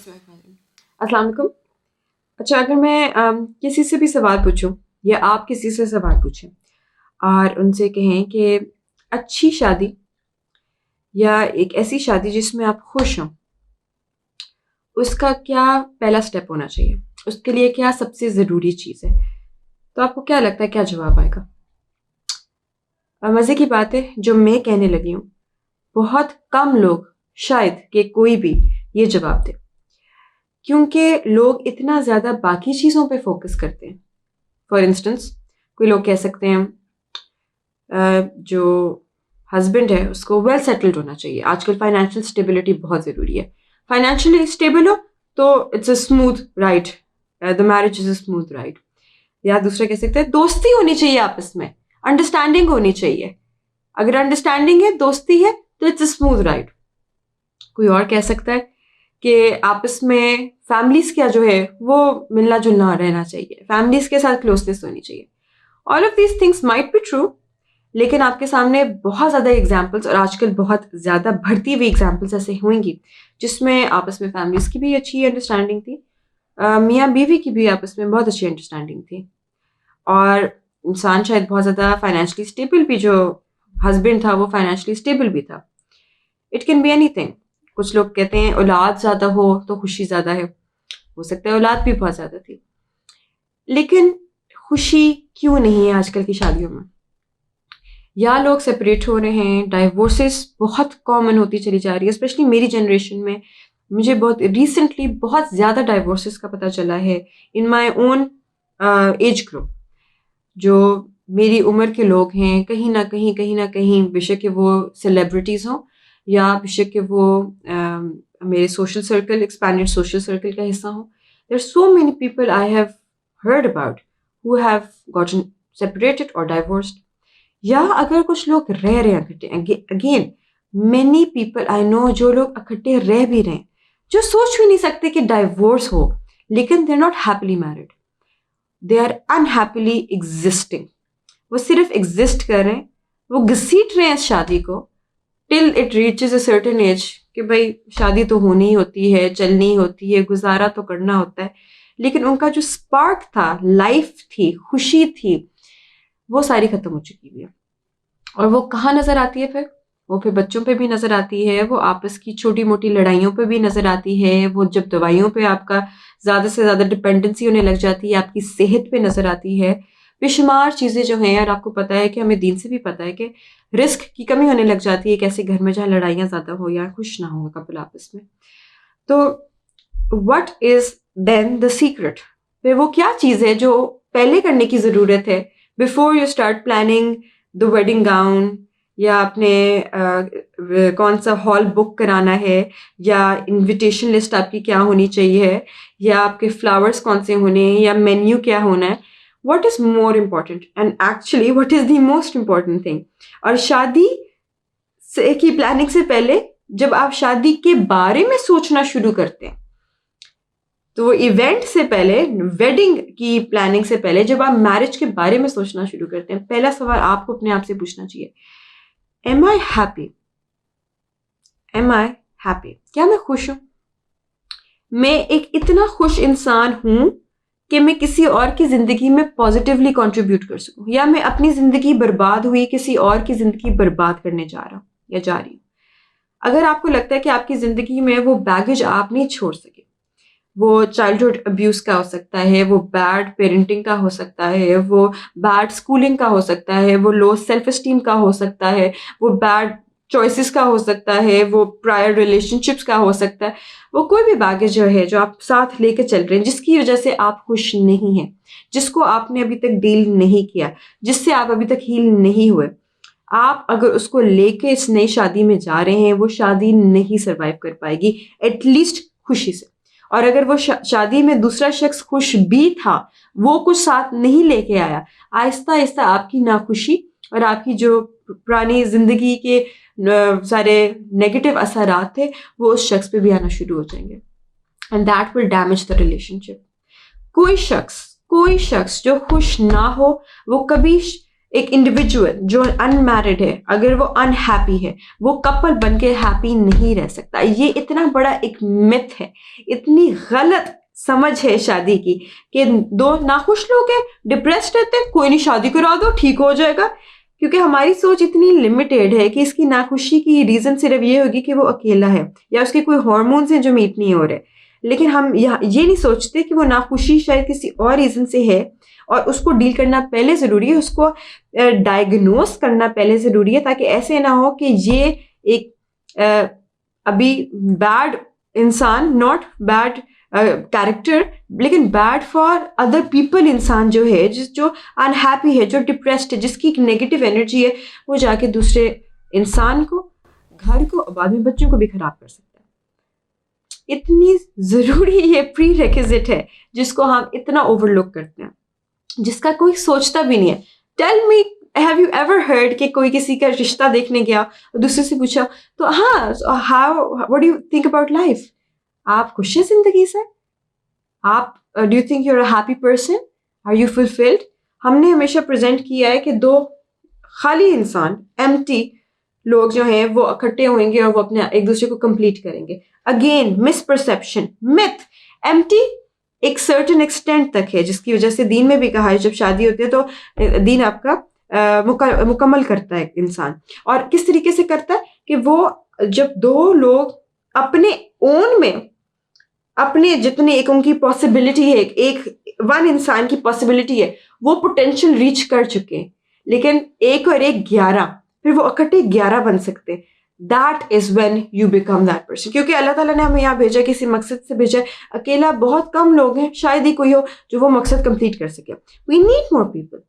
السلام علیکم. اچھا، اگر میں کسی سے بھی سوال پوچھوں یا آپ کسی سے سوال پوچھیں اور ان سے کہیں کہ اچھی شادی یا ایک ایسی شادی جس میں آپ خوش ہوں، اس کا کیا پہلا سٹیپ ہونا چاہیے، اس کے لیے کیا سب سے ضروری چیز ہے، تو آپ کو کیا لگتا ہے کیا جواب آئے گا؟ مزے کی بات ہے، جو میں کہنے لگی ہوں بہت کم لوگ، شاید کہ کوئی بھی، یہ جواب دے، کیونکہ لوگ اتنا زیادہ باقی چیزوں پہ فوکس کرتے ہیں. فار انسٹنس، کوئی لوگ کہہ سکتے ہیں جو ہسبینڈ ہے اس کو ویل سیٹلڈ ہونا چاہیے. آج کل فائنینشیل اسٹیبلٹی بہت ضروری ہے. فائنینشیلی اسٹیبل ہو تو it's a smooth ride, the marriage is a smooth ride. یا دوسرا کہہ سکتے ہیں دوستی ہونی چاہیے آپس میں، انڈرسٹینڈنگ ہونی چاہیے. اگر انڈرسٹینڈنگ ہے، دوستی ہے، تو اٹس اے اسموتھ رائڈ. کوئی اور کہہ سکتا ہے کہ آپس میں فیملیز کا جو ہے وہ ملنا جلنا رہنا چاہیے، فیملیز کے ساتھ کلوزنس ہونی چاہیے. All of these things might be true, لیکن آپ کے سامنے بہت زیادہ ایگزامپلس، اور آج کل بہت زیادہ بڑھتی ہوئی ایگزامپلس ایسے ہوئیں گی جس میں آپس میں فیملیز کی بھی اچھی انڈرسٹینڈنگ تھی، میاں بیوی کی بھی آپس میں بہت اچھی انڈرسٹینڈنگ تھی، اور انسان شاید بہت زیادہ فائنینشلی اسٹیبل بھی، جو ہسبینڈ تھا وہ فائنینشلی اسٹیبل بھی تھا. It can be anything. کچھ لوگ کہتے ہیں اولاد زیادہ ہو تو خوشی زیادہ ہے، ہو سکتا ہے اولاد بھی بہت زیادہ تھی، لیکن خوشی کیوں نہیں ہے آج کل کی شادیوں میں؟ یا لوگ سپریٹ ہو رہے ہیں، ڈائیورسز بہت کامن ہوتی چلی جا رہی ہے، اسپیشلی میری جنریشن میں. مجھے بہت ریسنٹلی بہت زیادہ ڈائیورسز کا پتہ چلا ہے ان مائی اون ایج گروپ. جو میری عمر کے لوگ ہیں، کہیں نہ کہیں بے شک کہ وہ سیلیبریٹیز ہوں یا بے شک کہ وہ میرے social circle, expanded social circle کا حصہ ہوں. There are so many people I have heard about who have gotten separated اور ڈائیورسڈ. یا اگر کچھ لوگ رہ رہے ہیں اکٹھے، again many people I know جو لوگ اکٹھے رہ بھی رہے ہیں، جو سوچ بھی نہیں سکتے کہ ڈائیورس ہو، لیکن they are not happily married, they are unhappily existing. وہ صرف ایگزسٹ کر رہے ہیں، وہ گھسیٹ رہے ہیں اس شادی کو till it reaches a certain age کہ بھائی شادی تو ہونی ہی ہوتی ہے، چلنی ہوتی ہے، گزارا تو کرنا ہوتا ہے. لیکن ان کا جو اسپارک تھا، لائف تھی، خوشی تھی، وہ ساری ختم ہو چکی ہوئی ہے. اور وہ کہاں نظر آتی ہے؟ وہ پھر بچوں پہ بھی نظر آتی ہے، وہ آپس کی چھوٹی موٹی لڑائیوں پہ بھی نظر آتی ہے، وہ جب دوائیوں پہ آپ کا زیادہ سے زیادہ ڈپینڈنسی ہونے لگ جاتی ہے، آپ کی صحت پہ نظر آتی ہے. بے شمار چیزیں جو ہیں، اور آپ کو پتہ ہے کہ ہمیں دین سے بھی پتہ ہے کہ رزق کی کمی ہونے لگ جاتی ہے ایک ایسے گھر میں جہاں لڑائیاں زیادہ ہو یا خوش نہ ہو کپل آپس میں. تو what is then the secret? پھر وہ کیا چیز ہے جو پہلے کرنے کی ضرورت ہے before you start planning the wedding gown, یا اپنے کون سا ہال بک کرانا ہے، یا انویٹیشن لسٹ آپ کی کیا ہونی چاہیے، یا آپ کے فلاورز کون سے ہونے ہیں، یا مینیو کیا ہونا ہے. What is more important and actually what is the most important thing? اور شادی کی پلاننگ سے پہلے جب آپ شادی کے بارے میں سوچنا شروع کرتے ہیں، تو ایونٹ سے پہلے، ویڈنگ کی پلاننگ سے پہلے جب آپ میرج کے بارے میں سوچنا شروع کرتے ہیں، پہلا سوال آپ کو اپنے آپ سے پوچھنا چاہیے، am I happy? Am I happy? کیا میں خوش ہوں؟ میں ایک اتنا خوش انسان ہوں کہ میں کسی اور کی زندگی میں پازیٹیولی کنٹریبیوٹ کر سکوں، یا میں اپنی زندگی برباد ہوئی کسی اور کی زندگی برباد کرنے جا رہا ہوں یا جا رہی ہوں؟ اگر آپ کو لگتا ہے کہ آپ کی زندگی میں وہ بیگیج آپ نہیں چھوڑ سکے، وہ چائلڈہڈ ابیوز کا ہو سکتا ہے، وہ بیڈ پیرنٹنگ کا ہو سکتا ہے، وہ بیڈ اسکولنگ کا ہو سکتا ہے، وہ لو سیلف اسٹیم کا ہو سکتا ہے، وہ بیڈ چوائسیز کا ہو سکتا ہے، وہ پرائر ریلیشن شپس کا ہو سکتا ہے، وہ کوئی بھی بیگیج جو ہے جو آپ ساتھ لے کے چل رہے ہیں، جس کی وجہ سے آپ خوش نہیں ہیں، جس کو آپ نے ابھی تک ڈیل نہیں کیا، جس سے آپ ابھی تک ہیل نہیں ہوئے، آپ اگر اس کو لے کے اس نئی شادی میں جا رہے ہیں، وہ شادی نہیں سروائیو کر پائے گی ایٹ لیسٹ خوشی سے. اور اگر وہ شادی میں دوسرا شخص خوش بھی تھا، وہ کچھ ساتھ نہیں لے کے آیا، آہستہ آہستہ آپ کی ناخوشی اور آپ کی جو پرانی زندگی کے سارے نیگیٹو اثرات تھے وہ اس شخص پہ بھی آنا شروع ہو جائیں گے، and that will damage the relationship. کوئی شخص جو خوش نہ ہو وہ کبھی ایک انڈیویجول جو ان میرڈ ہے اگر وہ انہیپی ہے وہ کپل بن کے ہیپی نہیں رہ سکتا. یہ اتنا بڑا ایک متھ ہے, اتنی غلط سمجھ ہے شادی کی کہ دو ناخوش لوگ ہیں ڈپریسڈ رہتے ہیں, کوئی نہیں شادی کرا دو ٹھیک ہو جائے گا. کیونکہ ہماری سوچ اتنی لمیٹیڈ ہے کہ اس کی ناخوشی کی ریزن صرف یہ ہوگی کہ وہ اکیلا ہے یا اس کے کوئی ہارمونز ہیں جو میٹ نہیں ہو رہے. لیکن ہم یہ نہیں سوچتے کہ وہ ناخوشی شاید کسی اور ریزن سے ہے اور اس کو ڈیل کرنا پہلے ضروری ہے, اس کو ڈائگنوز کرنا پہلے ضروری ہے تاکہ ایسے نہ ہو کہ یہ ایک ابھی بیڈ انسان, ناٹ بیڈ کیریکٹر لیکن بیڈ فار ادر پیپل انسان جو ہے جو انہیپی ہے, جو ڈپریسڈ ہے, جس کی ایک نیگیٹو انرجی ہے, وہ جا کے دوسرے انسان کو, گھر کو, بعد میں بچوں کو بھی خراب کر سکتا ہے. اتنی ضروری یہ پری ریکوزٹ ہے جس کو ہم اتنا اوور لک کرتے ہیں, جس کا کوئی سوچتا بھی نہیں ہے. Tell me have you ever heard کہ کوئی کسی کا رشتہ دیکھنے گیا اور دوسرے سے پوچھا تو ہاں how what do you think about life, آپ خوش ہیں زندگی سے, آپ do you think you are a happy person, are you fulfilled. ہم نے ہمیشہ پریزنٹ کیا ہے کہ دو خالی انسان ایمٹی لوگ جو ہیں وہ اکٹھے ہوئیں گے اور وہ اپنے ایک دوسرے کو کمپلیٹ کریں گے. اگین مس پرسیپشن, متھ. ایمٹی ایک سرٹن ایکسٹینٹ تک ہے جس کی وجہ سے دین میں بھی کہا ہے جب شادی ہوتی ہے تو دین آپ کا مکمل کرتا ہے انسان. اور کس طریقے سے کرتا ہے کہ وہ جب دو لوگ اپنے اون میں اپنے جتنے ایک ان کی پاسبلٹی ہے, ایک ون انسان کی پاسبلٹی ہے وہ پوٹینشیل ریچ کر چکے ہیں, لیکن ایک اور ایک 11 پھر وہ اکٹھے 11 بن سکتے ہیں. That is when you become that person. کیونکہ اللہ تعالیٰ نے ہمیں یہاں بھیجا کسی مقصد سے بھیجا. اکیلا بہت کم لوگ ہیں, شاید ہی کوئی ہو جو وہ مقصد کمپلیٹ کر سکے. We need more people.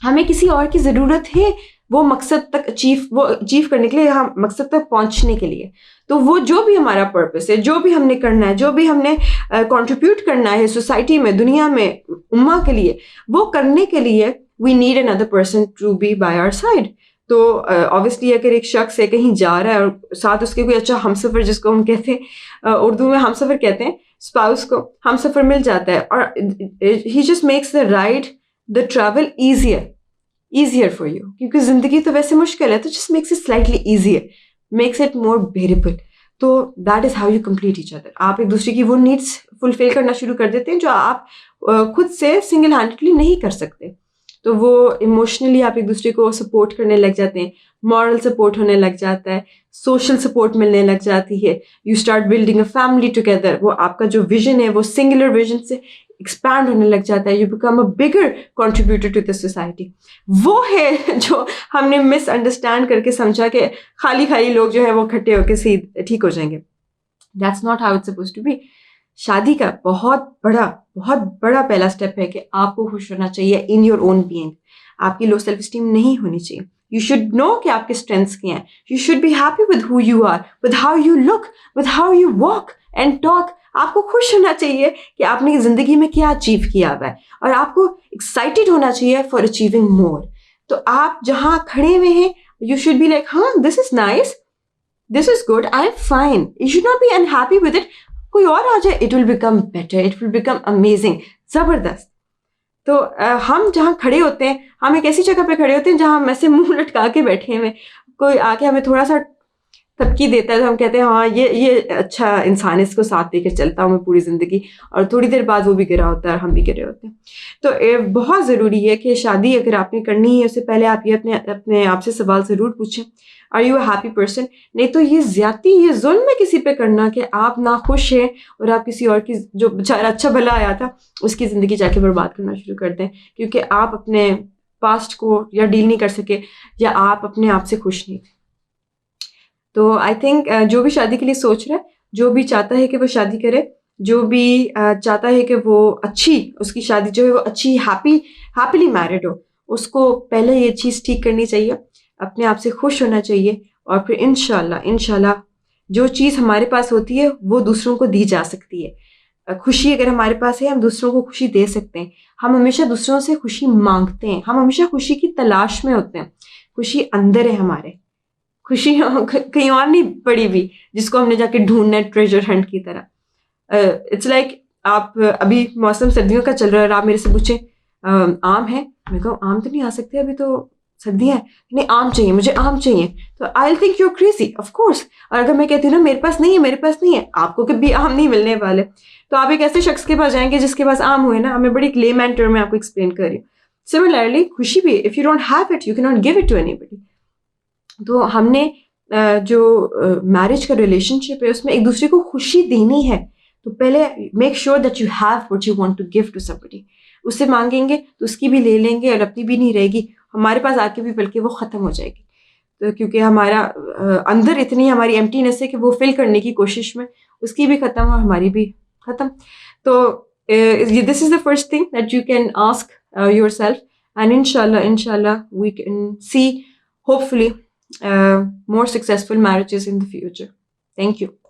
ہمیں کسی اور کی ضرورت ہے وہ مقصد تک اچیو کرنے کے لیے, ہم مقصد تک پہنچنے کے لیے. تو وہ جو بھی ہمارا پرپس ہے, جو بھی ہم نے کرنا ہے, جو بھی ہم نے کنٹریبیوٹ کرنا ہے سوسائٹی میں, دنیا میں, امہ کے لیے, وہ کرنے کے لیے we need another person to be by our side. تو obviously اگر ایک شخص ہے کہیں جا رہا ہے اور ساتھ اس کے کوئی اچھا ہم سفر, جس کو ہم کہتے ہیں اردو میں ہم سفر کہتے ہیں, اسپاؤس کو ہم سفر مل جاتا ہے اور he just makes the ride, the travel easier for you. کیونکہ زندگی تو ویسے مشکل ہے تو just makes it slightly easier, makes it more bearable. تو that is how you complete each other. آپ ایک دوسرے کی وہ نیڈس فلفل کرنا شروع کر دیتے ہیں جو آپ خود سے سنگل ہینڈیڈلی نہیں کر سکتے. تو وہ ایموشنلی آپ ایک دوسرے کو سپورٹ کرنے لگ جاتے ہیں, مورل سپورٹ ہونے لگ جاتا ہے, سوشل سپورٹ ملنے لگ جاتی ہے. You start building a family together. وہ آپ کا جو ویژن ہے وہ سنگولر ویژن سے ایکسپینڈ ہونے لگ جاتا ہے. You become a bigger contributor to the society. وہ ہے جو ہم نے مس انڈرسٹینڈ کر کے سمجھا کہ خالی لوگ جو ہے وہ اکٹھے ہو کے ٹھیک ہو جائیں گے. That's not how it's suppose to be. شادی کا بہت بڑا پہلا اسٹیپ ہے کہ آپ کو خوش ہونا چاہیے ان یور اون بینگ. آپ کی لو سیلف اسٹیم نہیں ہونی چاہیے. یو شوڈ نو کہ آپ کے اسٹرینتھس کیا ہیں. You should be happy with who you are, with how you look, with how you walk and talk. آپ کو خوش ہونا چاہیے کہ آپ نے زندگی میں کیا اچیو کیا ہوا ہے اور آپ کو ایکسائٹیڈ ہونا چاہیے فار اچیونگ مور. تو آپ جہاں کھڑے ہوئے ہیں یو شوڈ بی لائک ہاں this is nice, this is good, I am fine. You should not be unhappy with it. کوئی اور آ جائے, it will become better, it will become amazing, زبردست. تو ہم جہاں کھڑے ہوتے ہیں, ہم ایک ایسی جگہ پہ کھڑے ہوتے ہیں جہاں ہم ایسے منہ لٹکا کے بیٹھے ہوئے, کوئی آ کے ہمیں تھوڑا سا تھپکی دیتا ہے تو ہم کہتے ہیں ہاں یہ اچھا انسان ہے, اس کو ساتھ دے کر چلتا ہوں میں پوری زندگی. اور تھوڑی دیر بعد وہ بھی گرا ہوتا ہے اور ہم بھی گرے ہوتے ہیں. تو بہت ضروری ہے کہ شادی اگر آپ نے کرنی ہے اس سے پہلے آپ یہ اپنے آپ سے سوال ضرور پوچھیں, are you a happy person. نہیں تو یہ زیادتی, یہ ظلم ہے کسی پہ کرنا کہ آپ ناخوش ہیں اور آپ کسی اور کی جو بیچارہ اچھا بھلا آیا تھا اس کی زندگی جا کے برباد کرنا شروع کر دیں کیونکہ آپ اپنے پاسٹ کو یا ڈیل نہیں کر سکے یا آپ اپنے آپ سے خوش نہیں تھے. تو آئی تھنک جو بھی شادی کے لیے سوچ رہا ہے, جو بھی چاہتا ہے کہ وہ شادی کرے, جو بھی چاہتا ہے کہ وہ اچھی اس کی شادی جو ہے وہ اچھی ہیپیلی میرڈ ہو, اس کو پہلے یہ چیز ٹھیک کرنی چاہیے, اپنے آپ سے خوش ہونا چاہیے. اور پھر انشاءاللہ جو چیز ہمارے پاس ہوتی ہے وہ دوسروں کو دی جا سکتی ہے. خوشی اگر ہمارے پاس ہے ہم دوسروں کو خوشی دے سکتے ہیں. ہم ہمیشہ دوسروں سے خوشی مانگتے ہیں, ہم ہمیشہ خوشی کی تلاش میں ہوتے ہیں. خوشی اندر ہے ہمارے, خوشی کہیں اور نہیں پڑی ہوئی جس کو ہم نے جا کے ڈھونڈنا ہے ٹریجر ہنٹ کی طرح. اٹس لائک آپ ابھی موسم سردیوں کا چل رہا ہے اور آپ میرے سے پوچھیں آم ہے، میں کہوں آم تو نہیں آ سکتے ابھی تو سردیاں ہیں، نہیں آم چاہیے مجھے، آم چاہیے، تو I think you are crazy of course. اور اگر میں کہتی ہوں نا میرے پاس نہیں ہے، میرے پاس نہیں ہے، آپ کو کبھی آم نہیں ملنے والے. تو آپ ایک ایسے شخص کے پاس جائیں گے جس کے پاس آم ہوئے نا. میں بڑی لے مین ٹرم میں آپ کو ایکسپلین کر رہی ہوں. سملرلی خوشی بھی، if you don't have it you can not give it to anybody. تو ہم نے جو میرج کا ریلیشن شپ ہے اس میں ایک دوسرے کو خوشی دینی ہے، تو پہلے make sure that you have what you want to give to somebody. اس سے مانگیں گے تو اس کی بھی لے لیں گے اور اپنی بھی نہیں رہے گی ہمارے پاس آ کے بھی، بلکہ وہ ختم ہو جائے گی. تو کیونکہ ہمارا اندر اتنی ہماری ایمٹینس ہے کہ وہ فل کرنے کی کوشش میں اس کی بھی ختم اور ہماری بھی ختم. تو this is the first thing that you can ask yourself. And ان شاء اللہ we can see hopefully more successful marriages in the future. Thank you.